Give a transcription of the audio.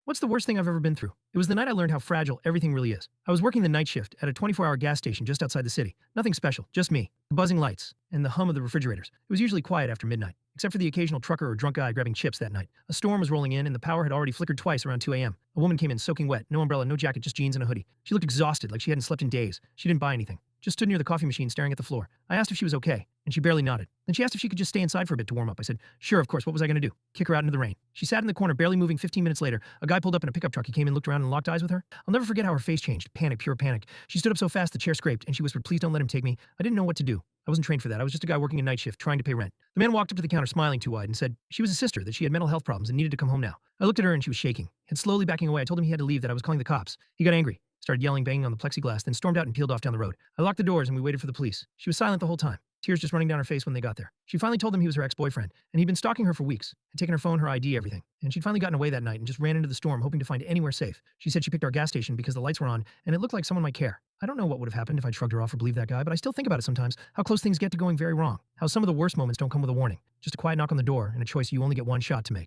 What's the worst thing I've ever been through? It was the night I learned how fragile everything really is. I was working the night shift at a 24-hour gas station just outside the city. Nothing special, just me, the buzzing lights, and the hum of the refrigerators. It was usually quiet after midnight, except for the occasional trucker or drunk guy grabbing chips that night. A storm was rolling in, and the power had already flickered twice around 2 a.m. A woman came in soaking wet, no umbrella, no jacket, just jeans and a hoodie. She looked exhausted, like she hadn't slept in days. She didn't buy anything. Just stood near the coffee machine staring at the floor. I asked if she was okay, and she barely nodded. Then she asked if she could just stay inside for a bit to warm up. I said, sure, of course, what was I going to do? Kick her out into the rain. She sat in the corner, barely moving. 15 minutes later, a guy pulled up in a pickup truck. He came in, looked around, and locked eyes with her. I'll never forget how her face changed. Panic, pure panic. She stood up so fast the chair scraped, and she whispered, please don't let him take me. I didn't know what to do. I wasn't trained for that. I was just a guy working a night shift, trying to pay rent. The man walked up to the counter, smiling too wide, and said she was a sister, that she had mental health problems and needed to come home now. I looked at her, and she was shaking, and slowly backing away. I told him he had to leave, that I was calling the cops. He got angry, started yelling, banging on the plexiglass, then stormed out and peeled off down the road. I locked the doors, and we waited for the police. She was silent the whole time, tears just running down her face when they got there. She finally told them he was her ex-boyfriend, and he'd been stalking her for weeks, had taken her phone, her ID, everything. And she'd finally gotten away that night and just ran into the storm, hoping to find anywhere safe. She said she picked our gas station because the lights were on, and it looked like someone might care. I don't know what would have happened if I'd shrugged her off or believed that guy, but I still think about it sometimes, how close things get to going very wrong, how some of the worst moments don't come with a warning. Just a quiet knock on the door, and a choice you only get one shot to make.